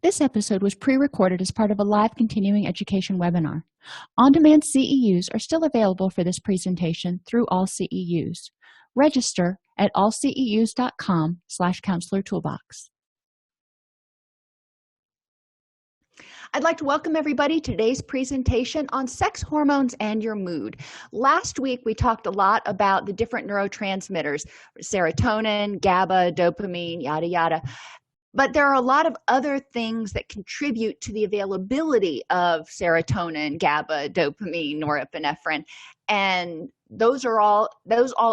This episode was pre-recorded as part of a live continuing education webinar. On-demand CEUs are still available for this presentation through AllCEUs. Register at allceus.com/counselor toolbox. I'd like to welcome everybody to today's presentation on sex hormones and your mood. Last week, we talked a lot about the different neurotransmitters, serotonin, GABA, dopamine, yada, yada. But there are a lot of other things that contribute to the availability of serotonin, GABA, dopamine, norepinephrine, and those all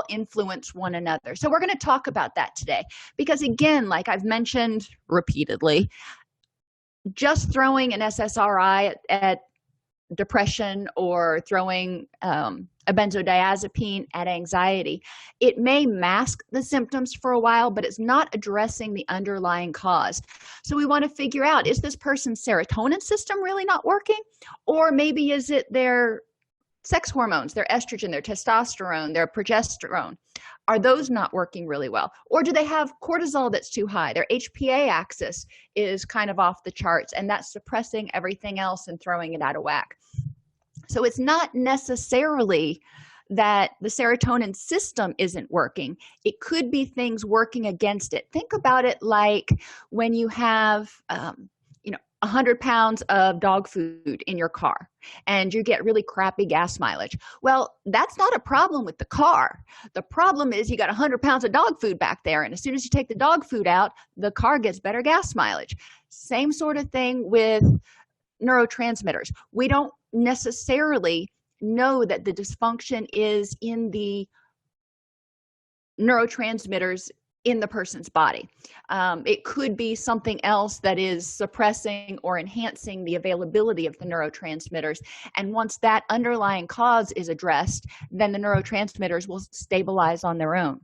influence one another. So we're going to talk about that today because, again, like I've mentioned repeatedly, just throwing an SSRI at depression or throwing a benzodiazepine at anxiety, it may mask the symptoms for a while, but it's not addressing the underlying cause. So we want to figure out, is this person's serotonin system really not working? Or maybe is it their sex hormones, their estrogen, their testosterone, their progesterone? Are those not working really well? Or do they have cortisol that's too high? Their HPA axis is kind of off the charts, and that's suppressing everything else and throwing it out of whack. So it's not necessarily that the serotonin system isn't working. It could be things working against it. Think about it like when you have 100 pounds of dog food in your car and you get really crappy gas mileage. Well, that's not a problem with the car. The problem is you got 100 pounds of dog food back there, and as soon as you take the dog food out, the car gets better gas mileage. Same sort of thing with neurotransmitters. We don't necessarily know that the dysfunction is in the neurotransmitters in the person's body. It could be something else that is suppressing or enhancing the availability of the neurotransmitters. And once that underlying cause is addressed, then the neurotransmitters will stabilize on their own.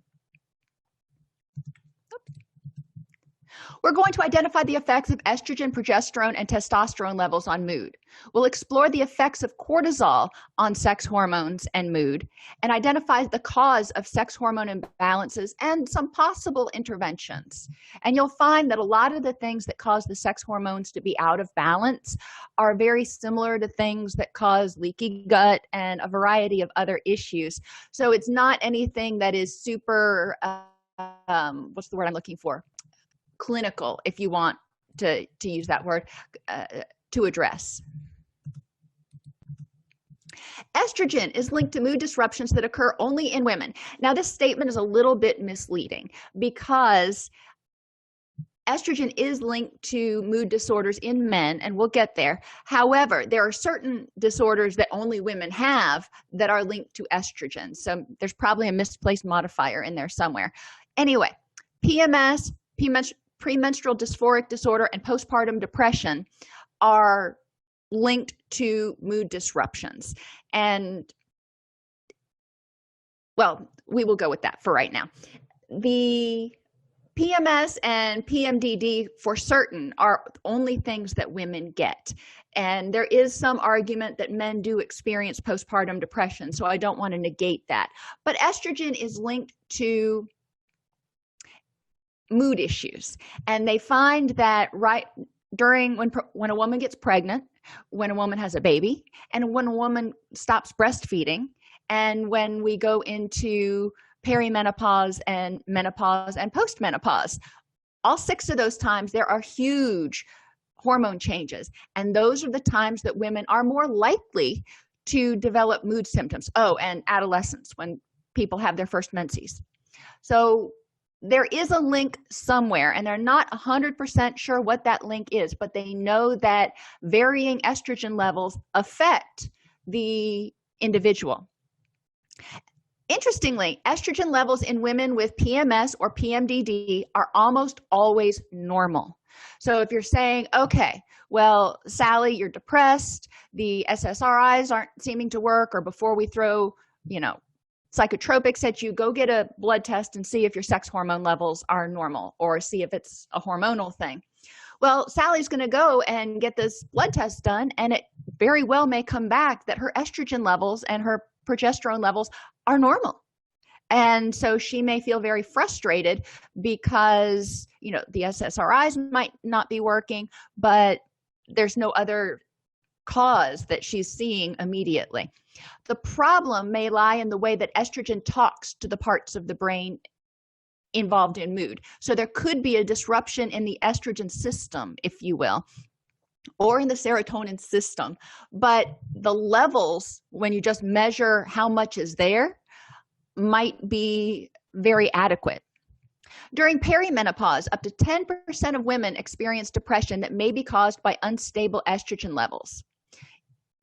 We're going to identify the effects of estrogen, progesterone, and testosterone levels on mood. We'll explore the effects of cortisol on sex hormones and mood, and identify the cause of sex hormone imbalances and some possible interventions. And you'll find that a lot of the things that cause the sex hormones to be out of balance are very similar to things that cause leaky gut and a variety of other issues. So it's not anything that is super, what's the word I'm looking for? Clinical, if you want to use that word, to address. Estrogen is linked to mood disruptions that occur only in women. Now, this statement is a little bit misleading because estrogen is linked to mood disorders in men, and we'll get there. However, there are certain disorders that only women have that are linked to estrogen. So there's probably a misplaced modifier in there somewhere. Anyway, PMS, premenstrual dysphoric disorder, and postpartum depression are linked to mood disruptions. And, well, we will go with that for right now. The PMS and PMDD for certain are only things that women get. And there is some argument that men do experience postpartum depression, so I don't want to negate that. But estrogen is linked to mood issues, and they find that right during when a woman gets pregnant, when a woman has a baby, and when a woman stops breastfeeding, and when we go into perimenopause and menopause and postmenopause, all 6 of those times there are huge hormone changes, and those are the times that women are more likely to develop mood symptoms. Oh, and adolescence, when people have their first menses. So there is a link somewhere, and they're not 100% sure what that link is, but they know that varying estrogen levels affect the individual. Interestingly, estrogen levels in women with PMS or PMDD are almost always normal. So if you're saying, okay, well, Sally, you're depressed, the SSRIs aren't seeming to work, or before we throw, psychotropics at you, go get a blood test and see if your sex hormone levels are normal, or see if it's a hormonal thing. Well, Sally's going to go and get this blood test done, and it very well may come back that her estrogen levels and her progesterone levels are normal. And so she may feel very frustrated because, the SSRIs might not be working, but there's no other cause that she's seeing immediately. The problem may lie in the way that estrogen talks to the parts of the brain involved in mood. So there could be a disruption in the estrogen system, if you will, or in the serotonin system. But the levels, when you just measure how much is there, might be very adequate. During perimenopause, up to 10% of women experience depression that may be caused by unstable estrogen levels.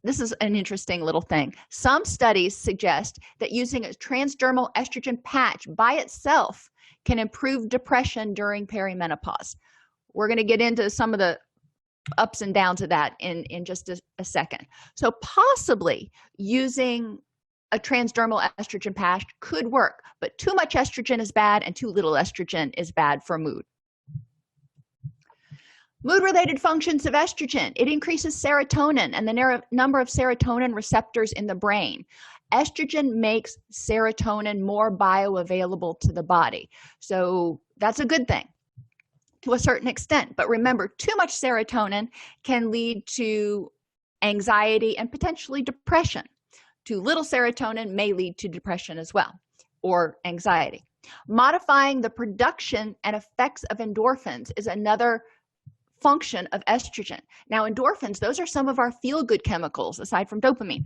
This is an interesting little thing. Some studies suggest that using a transdermal estrogen patch by itself can improve depression during perimenopause. We're going to get into some of the ups and downs of that in just a second. So possibly using a transdermal estrogen patch could work, but too much estrogen is bad and too little estrogen is bad for mood. Mood-related functions of estrogen. It increases serotonin and the number of serotonin receptors in the brain. Estrogen makes serotonin more bioavailable to the body. So that's a good thing to a certain extent. But remember, too much serotonin can lead to anxiety and potentially depression. Too little serotonin may lead to depression as well, or anxiety. Modifying the production and effects of endorphins is another function of estrogen. Now, endorphins, those are some of our feel-good chemicals aside from dopamine.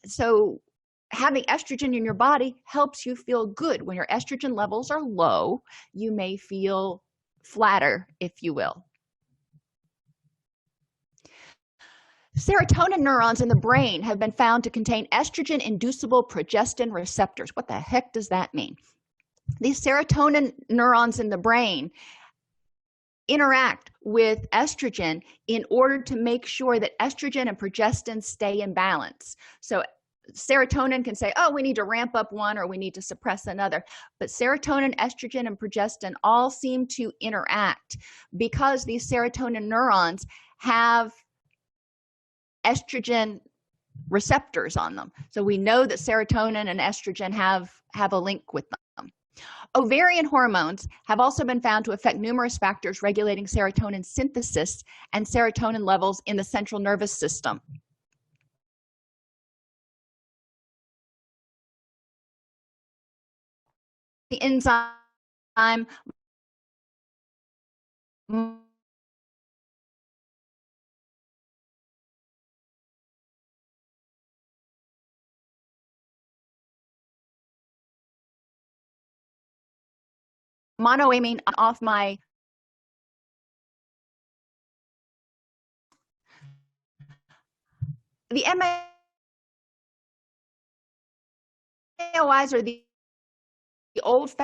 So having estrogen in your body helps you feel good. When your estrogen levels are low, you may feel flatter, if you will. Serotonin neurons in the brain have been found to contain estrogen-inducible progestin receptors. What the heck does that mean? These serotonin neurons in the brain interact with estrogen in order to make sure that estrogen and progestin stay in balance. So serotonin can say, oh, we need to ramp up one or we need to suppress another. But serotonin, estrogen, and progestin all seem to interact because these serotonin neurons have estrogen receptors on them. So we know that serotonin and estrogen have a link with them. Ovarian hormones have also been found to affect numerous factors regulating serotonin synthesis and serotonin levels in the central nervous system. The enzyme monoamine off my the MAOIs are the old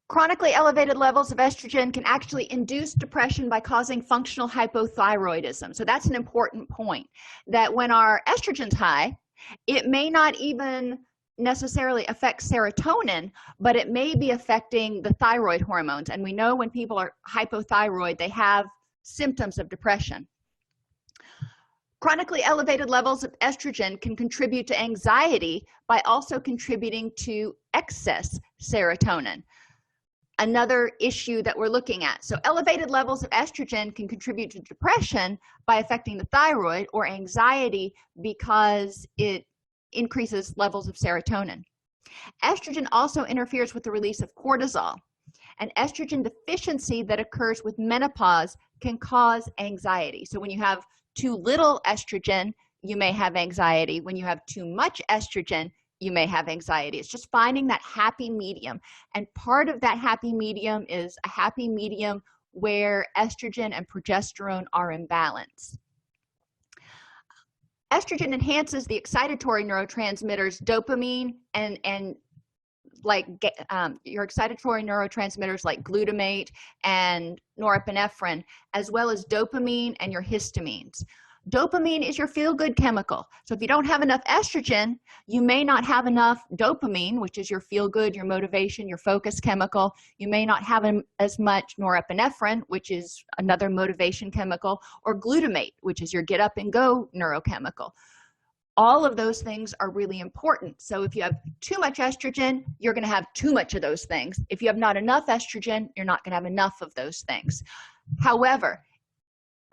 chronically elevated levels of estrogen can actually induce depression by causing functional hypothyroidism. So that's an important point, that when our estrogen's high, it may not even necessarily affect serotonin, but it may be affecting the thyroid hormones. And we know when people are hypothyroid, they have symptoms of depression. Chronically elevated levels of estrogen can contribute to anxiety by also contributing to excess serotonin. Another issue that we're looking at. So elevated levels of estrogen can contribute to depression by affecting the thyroid, or anxiety because it increases levels of serotonin. Estrogen also interferes with the release of cortisol. And estrogen deficiency that occurs with menopause can cause anxiety. So when you have too little estrogen, you may have anxiety. When you have too much estrogen, you may have anxiety. It's just finding that happy medium. And part of that happy medium is a happy medium where estrogen and progesterone are in balance. Estrogen enhances the excitatory neurotransmitters dopamine and like your excitatory neurotransmitters like glutamate and norepinephrine, as well as dopamine and your histamines. Dopamine is your feel-good chemical. So if you don't have enough estrogen, you may not have enough dopamine, which is your feel-good, your motivation, your focus chemical. You may not have as much norepinephrine, which is another motivation chemical, or glutamate, which is your get-up-and-go neurochemical. All of those things are really important. So if you have too much estrogen, you're going to have too much of those things. If you have not enough estrogen, you're not going to have enough of those things. However,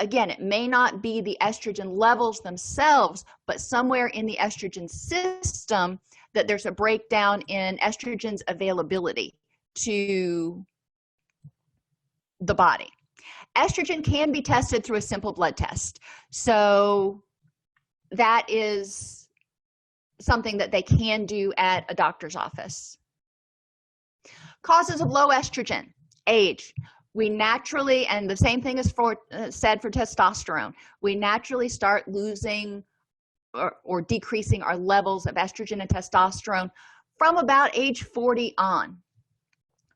again, it may not be the estrogen levels themselves, but somewhere in the estrogen system that there's a breakdown in estrogen's availability to the body. Estrogen can be tested through a simple blood test. So that is something that they can do at a doctor's office. Causes of low estrogen: age. We naturally, and the same thing is said for testosterone, we naturally start losing or decreasing our levels of estrogen and testosterone from about age 40 on.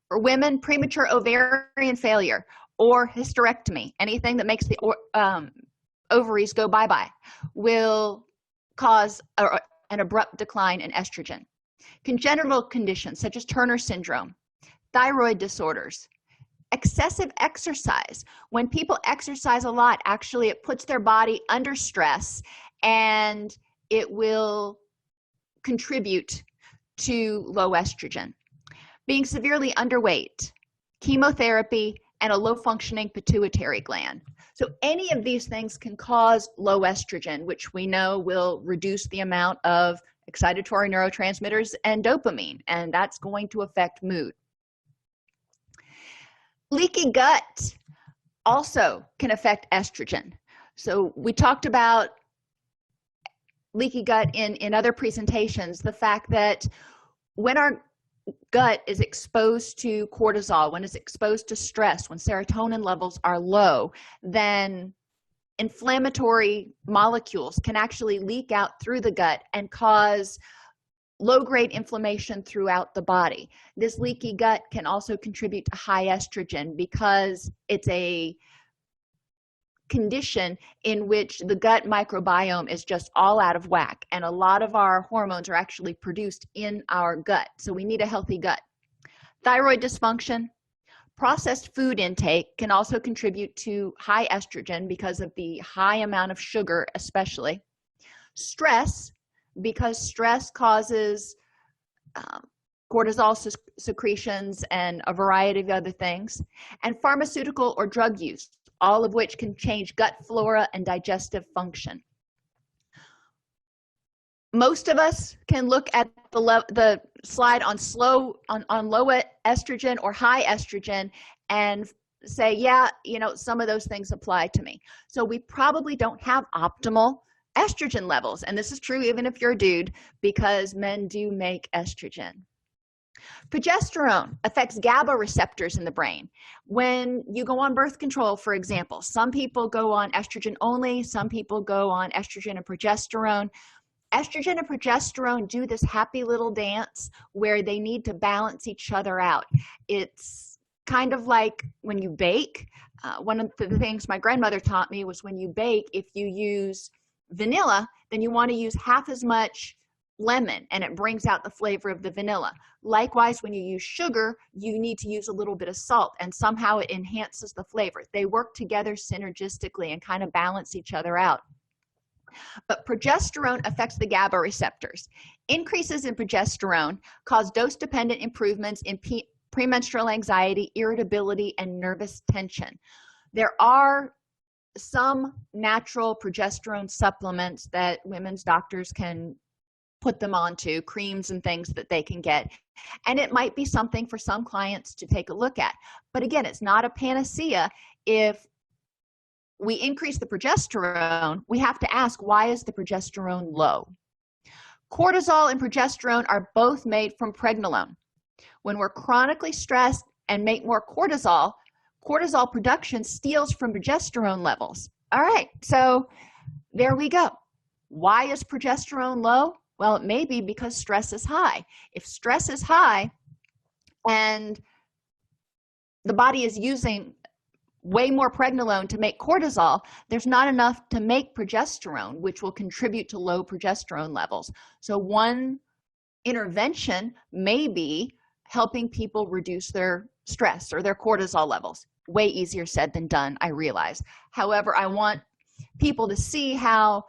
For women, premature ovarian failure or hysterectomy, anything that makes the ovaries go bye-bye, will cause an abrupt decline in estrogen. Congenital conditions such as Turner syndrome, thyroid disorders, excessive exercise. When people exercise a lot, actually it puts their body under stress and it will contribute to low estrogen. Being severely underweight, chemotherapy, and a low functioning pituitary gland. So any of these things can cause low estrogen, which we know will reduce the amount of excitatory neurotransmitters and dopamine, and that's going to affect mood. Leaky gut also can affect estrogen. So we talked about leaky gut in other presentations, the fact that when our gut is exposed to cortisol, when it's exposed to stress, when serotonin levels are low, then inflammatory molecules can actually leak out through the gut and cause low-grade inflammation throughout the body. This leaky gut can also contribute to high estrogen because it's a condition in which the gut microbiome is just all out of whack, and a lot of our hormones are actually produced in our gut, so we need a healthy gut. Thyroid dysfunction, processed food intake can also contribute to high estrogen because of the high amount of sugar, especially. Stress, because stress causes cortisol secretions and a variety of other things, and pharmaceutical or drug use, all of which can change gut flora and digestive function. Most of us can look at the slide on low estrogen or high estrogen and say, yeah, you know, some of those things apply to me. So we probably don't have optimal estrogen levels, and this is true even if you're a dude, because men do make estrogen. Progesterone affects GABA receptors in the brain. When you go on birth control, for example, some people go on estrogen only, some people go on estrogen and progesterone. Estrogen and progesterone do this happy little dance where they need to balance each other out. It's kind of like when you bake. One of the things my grandmother taught me was when you bake, if you use vanilla, then you want to use half as much lemon, and it brings out the flavor of the vanilla. Likewise, when you use sugar, you need to use a little bit of salt, and somehow it enhances the flavor. They work together synergistically and kind of balance each other out. But progesterone affects the GABA receptors. Increases in progesterone cause dose-dependent improvements in premenstrual anxiety, irritability, and nervous tension. There are some natural progesterone supplements that women's doctors can put them onto, creams and things that they can get, and it might be something for some clients to take a look at. But again, it's not a panacea. If we increase the progesterone, we have to ask, why is the progesterone low? Cortisol and progesterone are both made from pregnenolone. When we're chronically stressed and make more cortisol, cortisol production steals from progesterone levels. All right, so there we go. Why is progesterone low? Well, it may be because stress is high. If stress is high and the body is using way more pregnenolone to make cortisol, there's not enough to make progesterone, which will contribute to low progesterone levels. So one intervention may be helping people reduce their stress or their cortisol levels. Way easier said than done, I realize. However, I want people to see how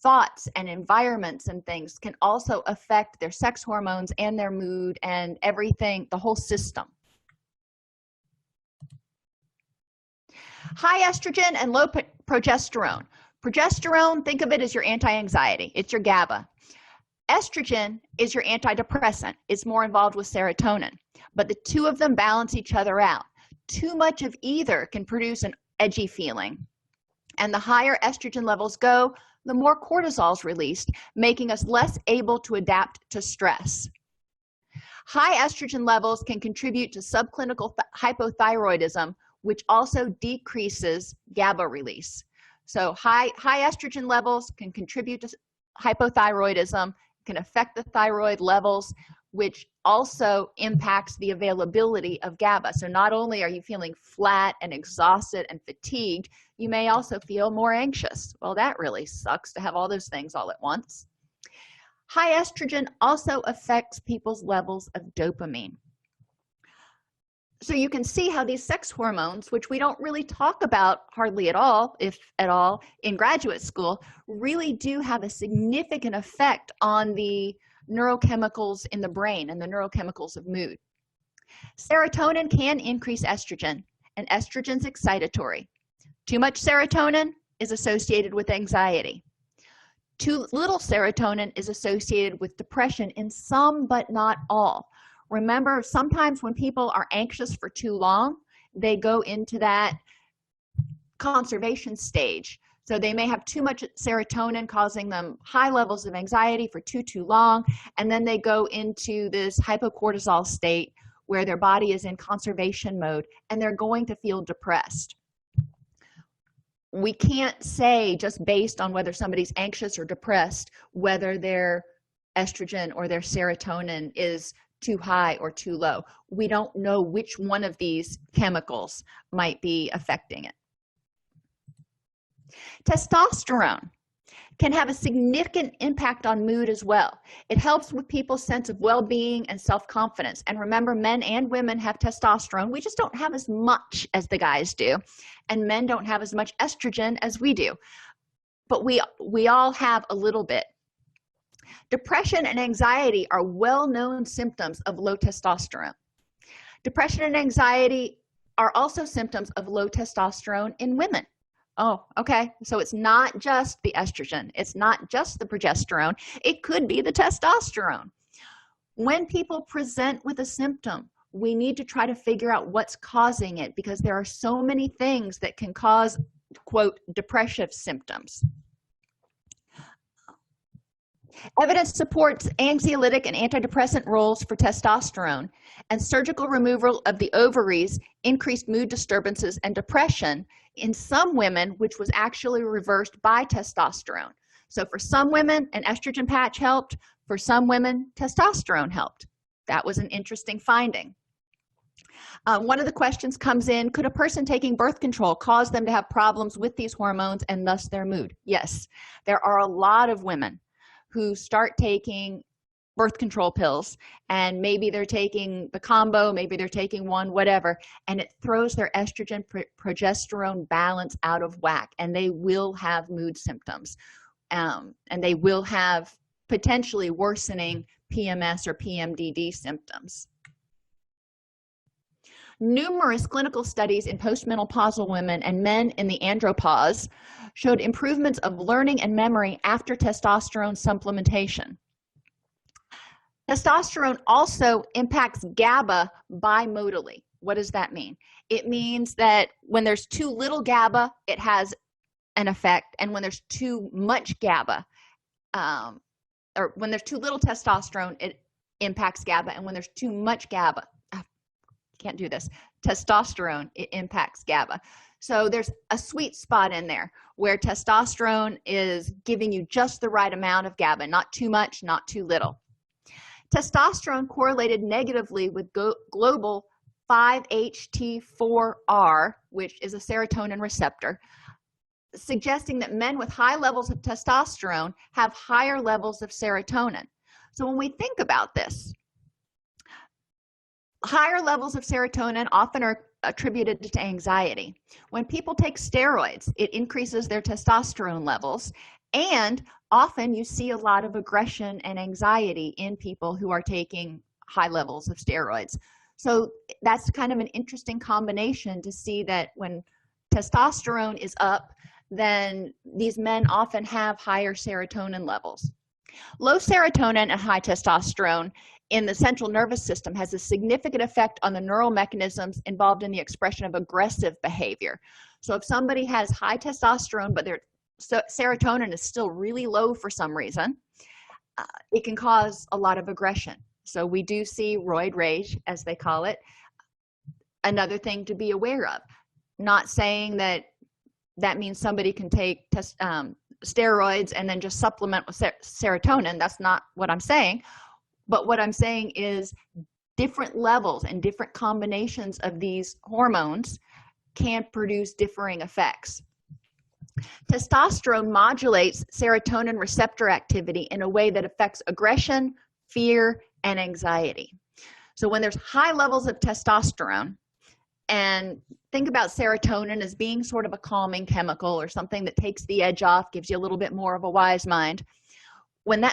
thoughts and environments and things can also affect their sex hormones and their mood and everything, the whole system. High estrogen and low progesterone. Progesterone, think of it as your anti-anxiety. It's your GABA. Estrogen is your antidepressant. It's more involved with serotonin. But the two of them balance each other out. Too much of either can produce an edgy feeling. And the higher estrogen levels go, the more cortisol is released, making us less able to adapt to stress. High estrogen levels can contribute to subclinical hypothyroidism, which also decreases GABA release. So high estrogen levels can contribute to hypothyroidism, can affect the thyroid levels, which also impacts the availability of GABA. So not only are you feeling flat and exhausted and fatigued, you may also feel more anxious. Well, that really sucks to have all those things all at once. High estrogen also affects people's levels of dopamine. So you can see how these sex hormones, which we don't really talk about hardly at all, if at all, in graduate school, really do have a significant effect on the neurochemicals in the brain and the neurochemicals of mood. Serotonin can increase estrogen, and estrogen's excitatory. Too much serotonin is associated with anxiety. Too little serotonin is associated with depression in some but not all. Remember, sometimes when people are anxious for too long, they go into that conservation stage. So they may have too much serotonin causing them high levels of anxiety for too long, and then they go into this hypocortisol state where their body is in conservation mode and they're going to feel depressed. We can't say just based on whether somebody's anxious or depressed whether their estrogen or their serotonin is too high or too low. We don't know which one of these chemicals might be affecting it. Testosterone can have a significant impact on mood as well. It helps with people's sense of well-being and self-confidence. And remember, men and women have testosterone. We just don't have as much as the guys do. And men don't have as much estrogen as we do. But we all have a little bit. Depression and anxiety are well-known symptoms of low testosterone. Depression and anxiety are also symptoms of low testosterone in women. Oh, okay. So it's not just the estrogen. It's not just the progesterone. It could be the testosterone. When people present with a symptom, we need to try to figure out what's causing it because there are so many things that can cause, quote, depressive symptoms. Evidence supports anxiolytic and antidepressant roles for testosterone, and surgical removal of the ovaries increased mood disturbances and depression in some women, which was actually reversed by testosterone. So for some women, an estrogen patch helped. For some women, testosterone helped. That was an interesting finding. One of the questions comes in, could a person taking birth control cause them to have problems with these hormones and thus their mood? Yes, there are a lot of women who start taking birth control pills, and maybe they're taking the combo, maybe they're taking one, whatever, and it throws their estrogen progesterone balance out of whack, and they will have mood symptoms, and they will have potentially worsening PMS or PMDD symptoms. Numerous clinical studies in postmenopausal women and men in the andropause showed improvements of learning and memory after testosterone supplementation. Testosterone also impacts GABA bimodally. What does that mean? It means that when there's too little GABA, it has an effect, and when there's too much GABA, or when there's too little testosterone, it impacts GABA, and when there's too much GABA, can't do this, testosterone, it impacts GABA. So there's a sweet spot in there where testosterone is giving you just the right amount of GABA, not too much, not too little. Testosterone correlated negatively with global 5-HT4R, which is a serotonin receptor, suggesting that men with high levels of testosterone have higher levels of serotonin. So when we think about this, higher levels of serotonin often are attributed to anxiety. When people take steroids, it increases their testosterone levels, and often you see a lot of aggression and anxiety in people who are taking high levels of steroids. So that's kind of an interesting combination to see that when testosterone is up, then these men often have higher serotonin levels. Low serotonin and high testosterone in the central nervous system has a significant effect on the neural mechanisms involved in the expression of aggressive behavior. So if somebody has high testosterone, but their serotonin is still really low for some reason, it can cause a lot of aggression. So we do see roid rage, as they call it. Another thing to be aware of, not saying that that means somebody can take steroids and then just supplement with serotonin. That's not what I'm saying. But what I'm saying is different levels and different combinations of these hormones can produce differing effects. Testosterone modulates serotonin receptor activity in a way that affects aggression, fear, and anxiety. So when there's high levels of testosterone, and think about serotonin as being sort of a calming chemical or something that takes the edge off, gives you a little bit more of a wise mind. When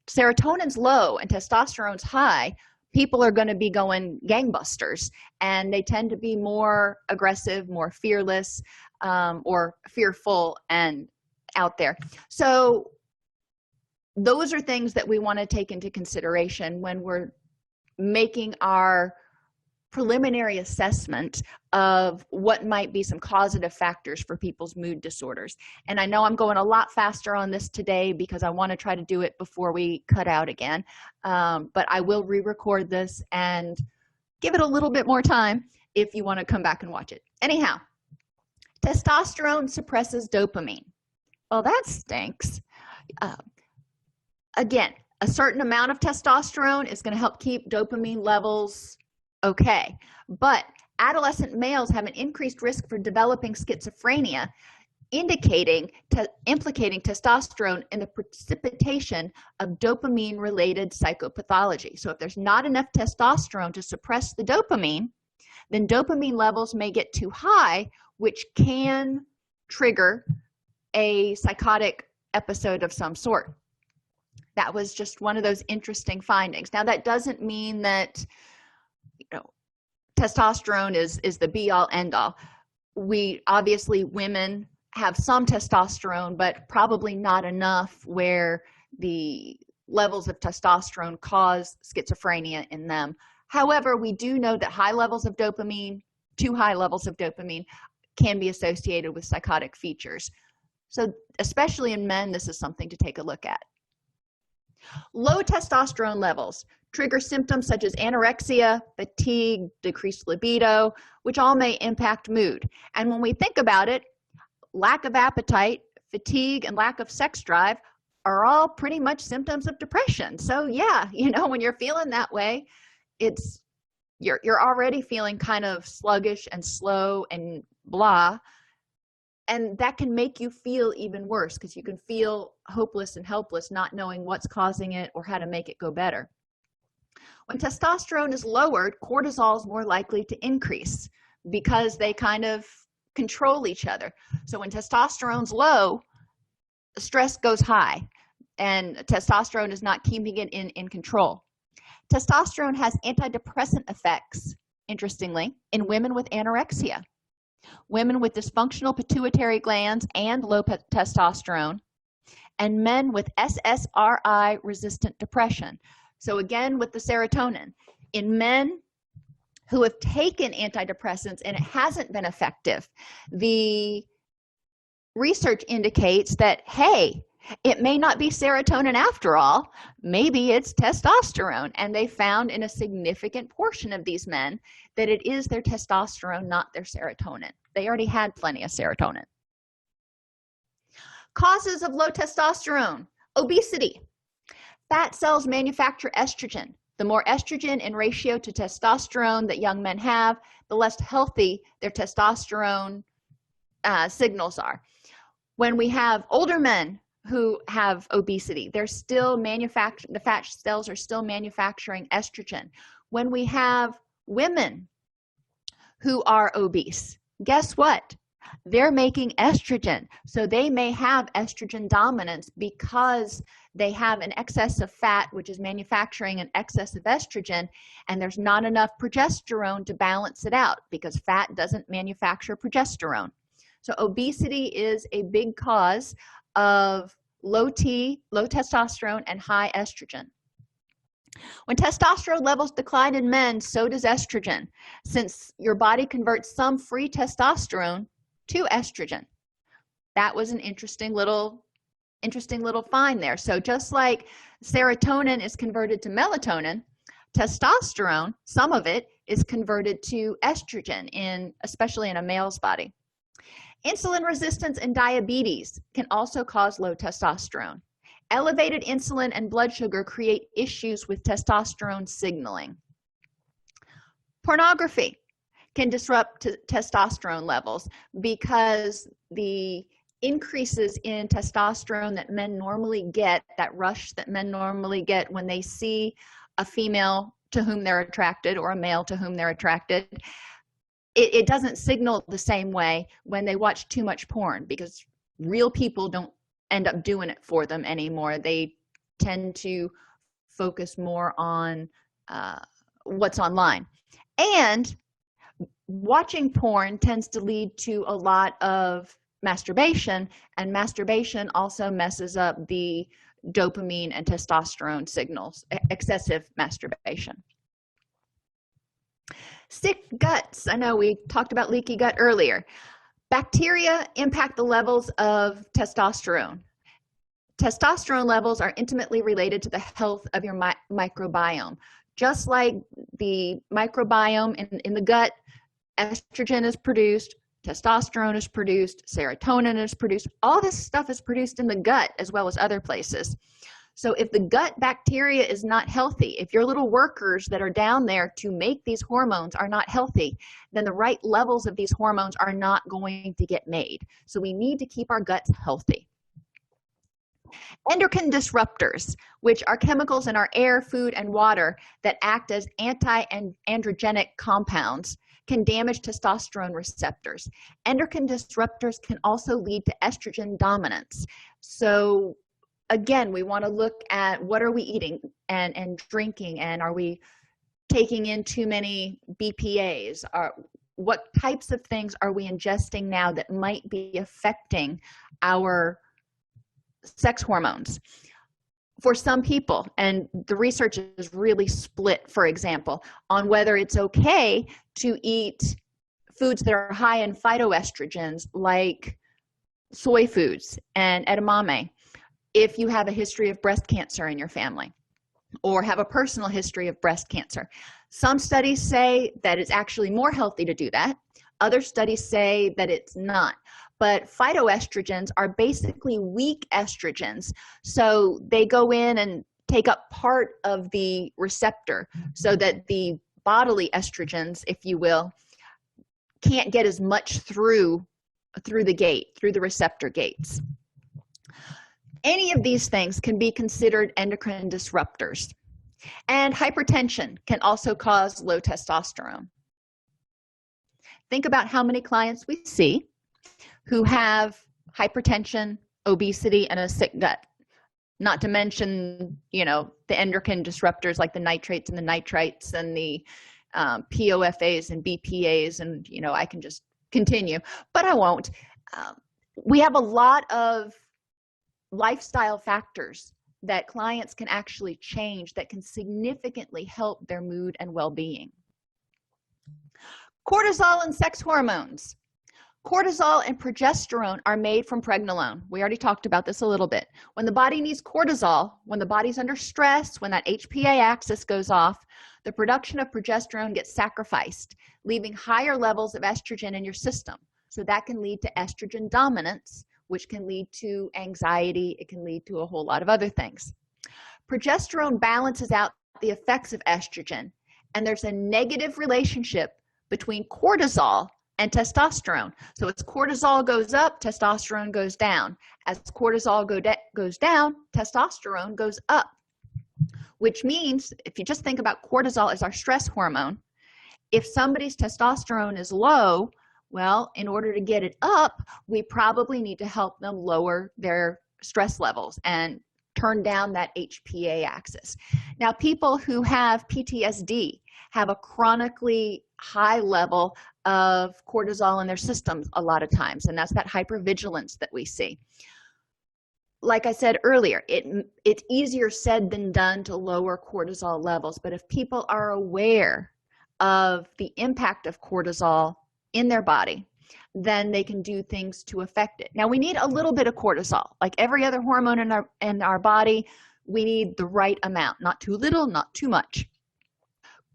serotonin's low and testosterone's high, people are going to be going gangbusters, and they tend to be more aggressive, more fearless, or fearful and out there. So those are things that we want to take into consideration when we're making our preliminary assessment of what might be some causative factors for people's mood disorders. And I know I'm going a lot faster on this today because I want to try to do it before we cut out again, but I will re-record this and give it a little bit more time if you want to come back and watch it. Anyhow, testosterone suppresses dopamine. Well, that stinks. Again, a certain amount of testosterone is going to help keep dopamine levels okay, but adolescent males have an increased risk for developing schizophrenia, implicating testosterone in the precipitation of dopamine-related psychopathology. So if there's not enough testosterone to suppress the dopamine, then dopamine levels may get too high, which can trigger a psychotic episode of some sort. That was just one of those interesting findings. Now, that doesn't mean that testosterone is the be-all end-all. Obviously women have some testosterone, but probably not enough where the levels of testosterone cause schizophrenia in them. However, we do know that high levels of dopamine, too high levels of dopamine, can be associated with psychotic features. So especially in men, this is something to take a look at. Low testosterone levels trigger symptoms such as anorexia, fatigue, decreased libido, which all may impact mood. And when we think about it, lack of appetite, fatigue, and lack of sex drive are all pretty much symptoms of depression. So yeah, when you're feeling that way, you're already feeling kind of sluggish and slow and blah. And that can make you feel even worse because you can feel hopeless and helpless, not knowing what's causing it or how to make it go better. When testosterone is lowered, cortisol is more likely to increase because they kind of control each other. So when testosterone's low, stress goes high, and testosterone is not keeping it in control. Testosterone has antidepressant effects, interestingly, in women with anorexia, women with dysfunctional pituitary glands and low testosterone, and men with SSRI-resistant depression. So again, with the serotonin, in men who have taken antidepressants and it hasn't been effective, the research indicates that, hey, It may not be serotonin after all. Maybe it's testosterone. And they found in a significant portion of these men that it is their testosterone, not their serotonin. They already had plenty of serotonin. Causes of low testosterone: obesity. Fat cells manufacture estrogen. The more estrogen in ratio to testosterone that young men have, the less healthy their testosterone signals are. When we have older men who have obesity, they're still the fat cells are still manufacturing estrogen. When we have women who are obese, guess what? They're making estrogen. So they may have estrogen dominance because they have an excess of fat, which is manufacturing an excess of estrogen, and there's not enough progesterone to balance it out because fat doesn't manufacture progesterone. So obesity is a big cause of low testosterone and high estrogen. When testosterone levels decline in men, so does estrogen, since your body converts some free testosterone to estrogen. That was an interesting little find there. So just like serotonin is converted to melatonin, testosterone, some of it, is converted to estrogen, especially in a male's body. Insulin resistance and diabetes can also cause low testosterone. Elevated insulin and blood sugar create issues with testosterone signaling. Pornography can disrupt testosterone levels because the increases in testosterone that men normally get, that rush that men normally get when they see a female to whom they're attracted or a male to whom they're attracted, it doesn't signal the same way when they watch too much porn, because real people don't end up doing it for them anymore. They tend to focus more on what's online. And watching porn tends to lead to a lot of masturbation, and masturbation also messes up the dopamine and testosterone signals, excessive masturbation. Sick guts. I know we talked about leaky gut earlier. Bacteria impact the levels of testosterone. Testosterone levels are intimately related to the health of your microbiome. Just like the microbiome in the gut, estrogen is produced, testosterone is produced, serotonin is produced. All this stuff is produced in the gut as well as other places. So if the gut bacteria is not healthy, if your little workers that are down there to make these hormones are not healthy, then the right levels of these hormones are not going to get made. So we need to keep our guts healthy. Endocrine disruptors, which are chemicals in our air, food, and water that act as anti-androgenic compounds, can damage testosterone receptors. Endocrine disruptors can also lead to estrogen dominance. So again, we want to look at what are we eating and drinking, and are we taking in too many BPAs? What types of things are we ingesting now that might be affecting our sex hormones? For some people, and the research is really split, for example, on whether it's okay to eat foods that are high in phytoestrogens like soy foods and edamame if you have a history of breast cancer in your family or have a personal history of breast cancer. Some studies say that it's actually more healthy to do that. Other studies say that it's not. But phytoestrogens are basically weak estrogens. So they go in and take up part of the receptor so that the bodily estrogens, if you will, can't get as much through the receptor gates. Any of these things can be considered endocrine disruptors. And hypertension can also cause low testosterone. Think about how many clients we see who have hypertension, obesity, and a sick gut. Not to mention, the endocrine disruptors like the nitrates and the nitrites and the POFAs and BPAs, and I can just continue, but I won't. We have a lot of lifestyle factors that clients can actually change that can significantly help their mood and well-being. Cortisol and sex hormones. Cortisol and progesterone are made from pregnenolone. We already talked about this a little bit. When the body needs cortisol, when the body's under stress, when that HPA axis goes off, the production of progesterone gets sacrificed, leaving higher levels of estrogen in your system. So that can lead to estrogen dominance, which can lead to anxiety. It can lead to a whole lot of other things. Progesterone balances out the effects of estrogen, and there's a negative relationship between cortisol and testosterone. So as cortisol goes up, testosterone goes down. As cortisol goes down, testosterone goes up, which means if you just think about cortisol as our stress hormone, if somebody's testosterone is low, well, in order to get it up, we probably need to help them lower their stress levels and turn down that HPA axis. Now, people who have PTSD have a chronically high level of cortisol in their systems a lot of times, and that's that hypervigilance that we see. Like I said earlier, it's easier said than done to lower cortisol levels, but if people are aware of the impact of cortisol in their body, then they can do things to affect it. Now, we need a little bit of cortisol. Like every other hormone in our body, we need the right amount, not too little, not too much.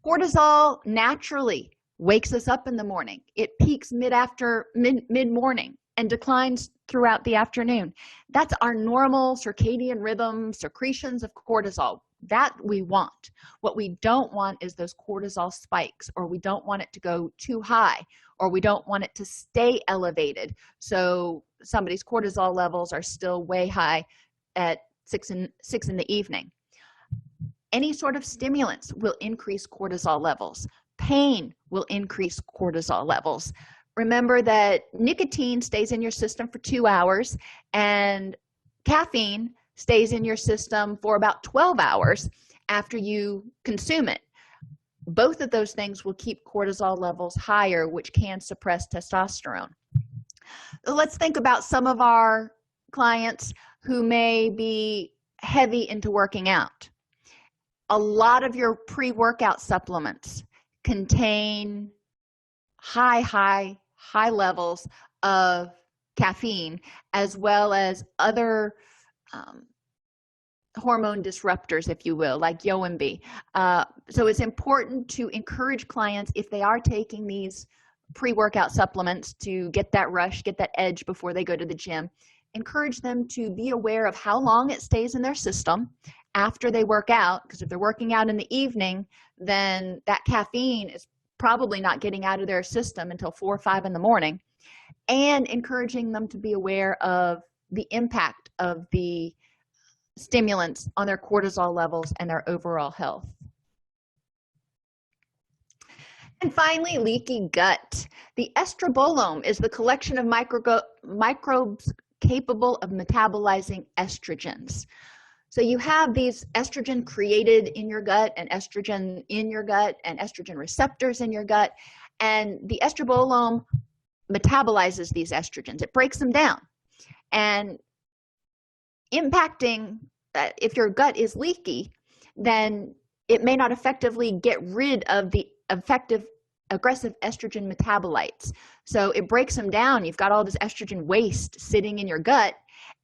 Cortisol naturally wakes us up in the morning. It peaks mid-morning and declines throughout the afternoon. That's our normal circadian rhythm, secretions of cortisol. That we want. What we don't want is those cortisol spikes, or we don't want it to go too high, or we don't want it to stay elevated. So somebody's cortisol levels are still way high at 6 in the evening. Any sort of stimulants will increase cortisol levels. Pain will increase cortisol levels. Remember that nicotine stays in your system for 2 hours, and caffeine stays in your system for about 12 hours after you consume it. Both of those things will keep cortisol levels higher, which can suppress testosterone. Let's think about some of our clients who may be heavy into working out. A lot of your pre-workout supplements contain high levels of caffeine, as well as other hormone disruptors, if you will, like Yoambi. So it's important to encourage clients, if they are taking these pre-workout supplements to get that rush, get that edge before they go to the gym, encourage them to be aware of how long it stays in their system after they work out, because if they're working out in the evening, then that caffeine is probably not getting out of their system until 4 or 5 in the morning, and encouraging them to be aware of the impact of the stimulants on their cortisol levels and their overall health. And finally, leaky gut. The estrobolome is the collection of microbes capable of metabolizing estrogens. So you have these estrogen created in your gut, and estrogen in your gut, and estrogen receptors in your gut, and the estrobolome metabolizes these estrogens. It breaks them down, and impacting if your gut is leaky, then it may not effectively get rid of the aggressive estrogen metabolites. So it breaks them down. You've got all this estrogen waste sitting in your gut,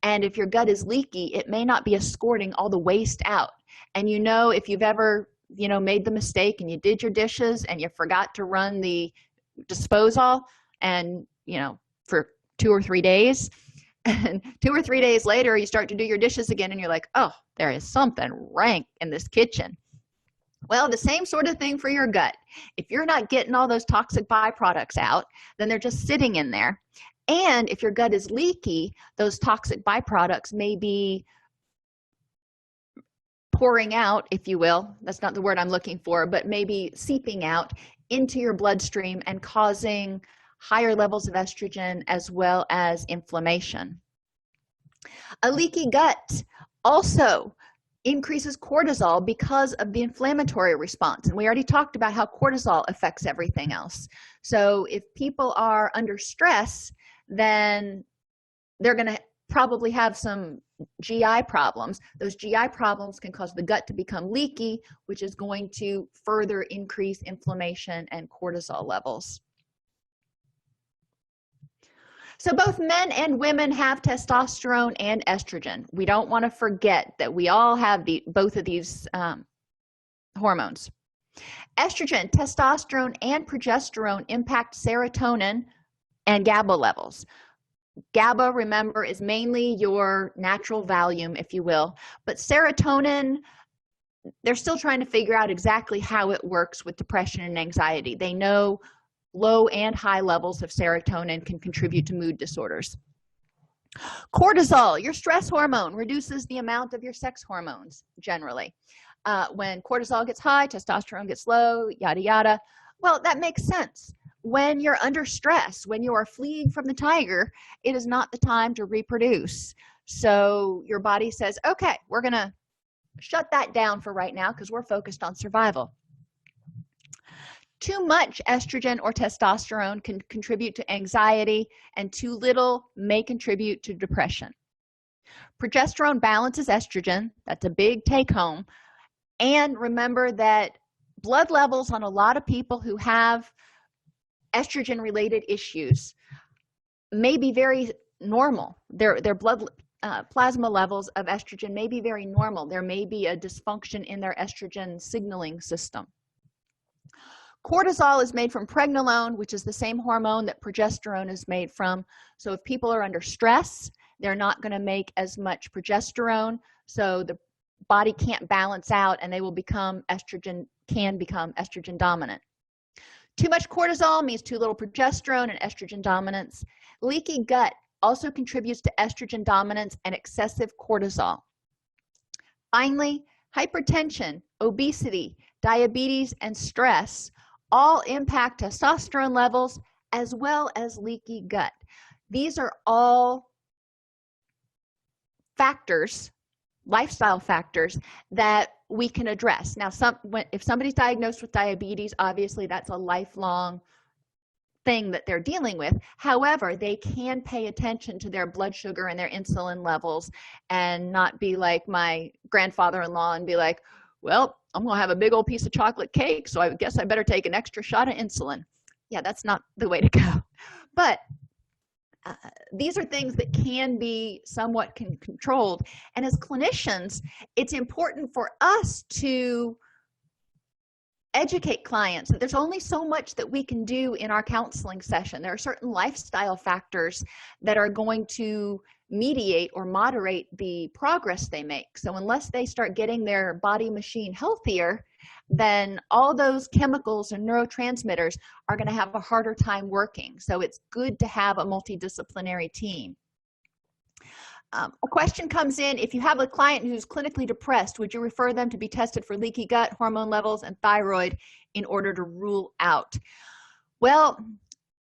and if your gut is leaky, it may not be escorting all the waste out. And if you've ever made the mistake and you did your dishes and you forgot to run the disposal, and for 2 or 3 days, and 2 or 3 days later you start to do your dishes again and you're like, oh, there is something rank in this kitchen. Well, the same sort of thing for your gut. If you're not getting all those toxic byproducts out, then they're just sitting in there. And if your gut is leaky, those toxic byproducts may be pouring out, if you will. That's not the word I'm looking for, but maybe seeping out into your bloodstream and causing higher levels of estrogen as well as inflammation. A leaky gut also increases cortisol because of the inflammatory response, and we already talked about how cortisol affects everything else. So if people are under stress, then they're going to probably have some GI problems. Those GI problems can cause the gut to become leaky, which is going to further increase inflammation and cortisol levels. So both men and women have testosterone and estrogen. We don't want to forget that we all have both of these hormones. Estrogen, testosterone, and progesterone impact serotonin and GABA levels. GABA, remember, is mainly your natural Valium, if you will, but serotonin, they're still trying to figure out exactly how it works with depression and anxiety. They know low and high levels of serotonin can contribute to mood disorders. Cortisol, your stress hormone, reduces the amount of your sex hormones generally. When cortisol gets high, testosterone gets low, yada yada. Well, that makes sense. When you're under stress, when you are fleeing from the tiger, it is not the time to reproduce. So your body says, okay, we're going to shut that down for right now because we're focused on survival. Too much estrogen or testosterone can contribute to anxiety, and too little may contribute to depression. Progesterone balances estrogen. That's a big take home. And remember that blood levels on a lot of people who have estrogen related issues may be very normal. Their blood plasma levels of estrogen may be very normal. There may be a dysfunction in their estrogen signaling system. Cortisol is made from pregnenolone, which is the same hormone that progesterone is made from. So if people are under stress, they're not going to make as much progesterone, so the body can't balance out and they will become estrogen dominant. Too much cortisol means too little progesterone and estrogen dominance. Leaky gut also contributes to estrogen dominance and excessive cortisol. Finally, hypertension, obesity, diabetes, and stress all impact testosterone levels as well as leaky gut. These are all factors, lifestyle factors, that we can address. Now, if somebody's diagnosed with diabetes, obviously that's a lifelong thing that they're dealing with. However, they can pay attention to their blood sugar and their insulin levels and not be like my grandfather-in-law and be like, well, I'm going to have a big old piece of chocolate cake, so I guess I better take an extra shot of insulin. Yeah, that's not the way to go. But these are things that can be somewhat controlled. And as clinicians, it's important for us to educate clients that there's only so much that we can do in our counseling session. There are certain lifestyle factors that are going to mediate or moderate the progress they make. So unless they start getting their body machine healthier, then all those chemicals and neurotransmitters are going to have a harder time working. So it's good to have a multidisciplinary team. A question comes in: if you have a client who's clinically depressed, would you refer them to be tested for leaky gut, hormone levels, and thyroid in order to rule out? Well,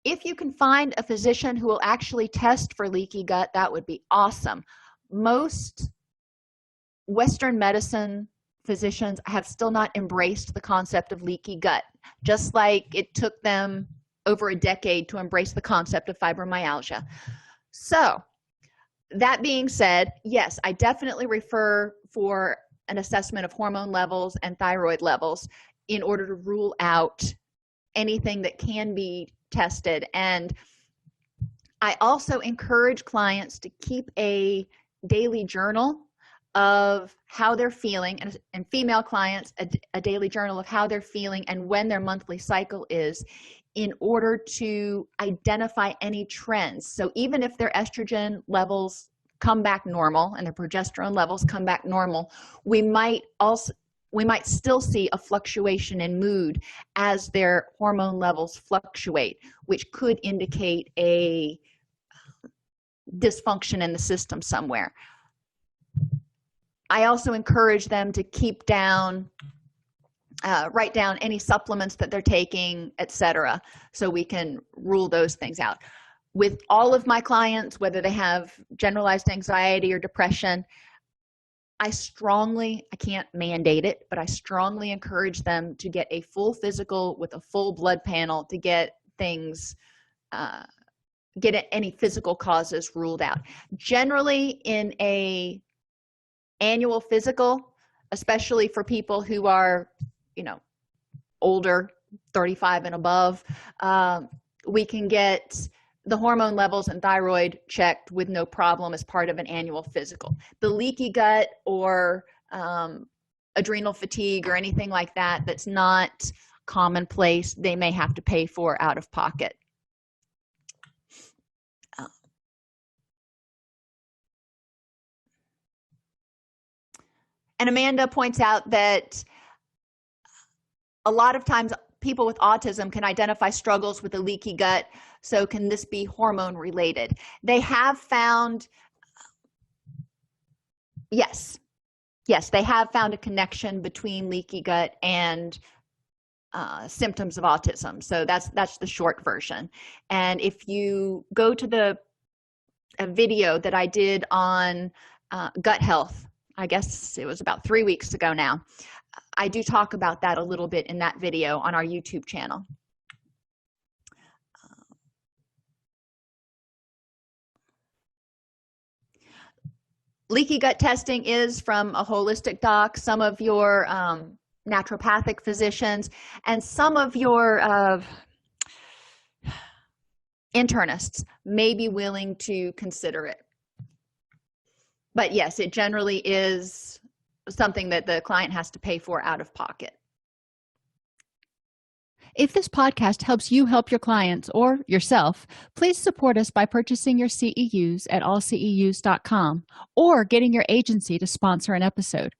if you can find a physician who will actually test for leaky gut, that would be awesome. Most Western medicine physicians have still not embraced the concept of leaky gut, just like it took them over a decade to embrace the concept of fibromyalgia. So that being said, yes, I definitely refer for an assessment of hormone levels and thyroid levels in order to rule out anything that can be tested. And I also encourage clients to keep a daily journal of how they're feeling, and female clients a daily journal of how they're feeling and when their monthly cycle is, in order to identify any trends. So even if their estrogen levels come back normal and their progesterone levels come back normal, we might still see a fluctuation in mood as their hormone levels fluctuate, which could indicate a dysfunction in the system somewhere. I also encourage them to keep down, write down any supplements that they're taking, etc., so we can rule those things out. With all of my clients, whether they have generalized anxiety or depression, I can't mandate it, but I strongly encourage them to get a full physical with a full blood panel to get things, get any physical causes ruled out. Generally, in a annual physical, especially for people who are, older, 35 and above, we can get the hormone levels and thyroid checked with no problem as part of an annual physical. The leaky gut or adrenal fatigue or anything like that that's not commonplace, they may have to pay for out of pocket. And Amanda points out that a lot of times people with autism can identify struggles with a leaky gut. So can this be hormone related? They have found, yes, they have found a connection between leaky gut and symptoms of autism. So that's the short version. And if you go to a video that I did on gut health, I guess it was about 3 weeks ago now, I do talk about that a little bit in that video on our YouTube channel. Leaky gut testing is from a holistic doc, some of your naturopathic physicians, and some of your internists may be willing to consider it. But yes, it generally is something that the client has to pay for out of pocket. If this podcast helps you help your clients or yourself, please support us by purchasing your CEUs at allceus.com or getting your agency to sponsor an episode.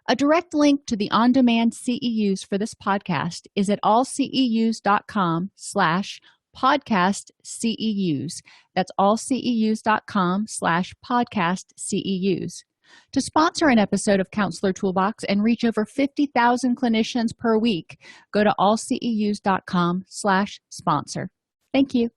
A direct link to the on-demand CEUs for this podcast is at allceus.com/podcast CEUs. That's allceus.com/podcast CEUs. To sponsor an episode of Counselor Toolbox and reach over 50,000 clinicians per week, go to allceus.com/sponsor. Thank you.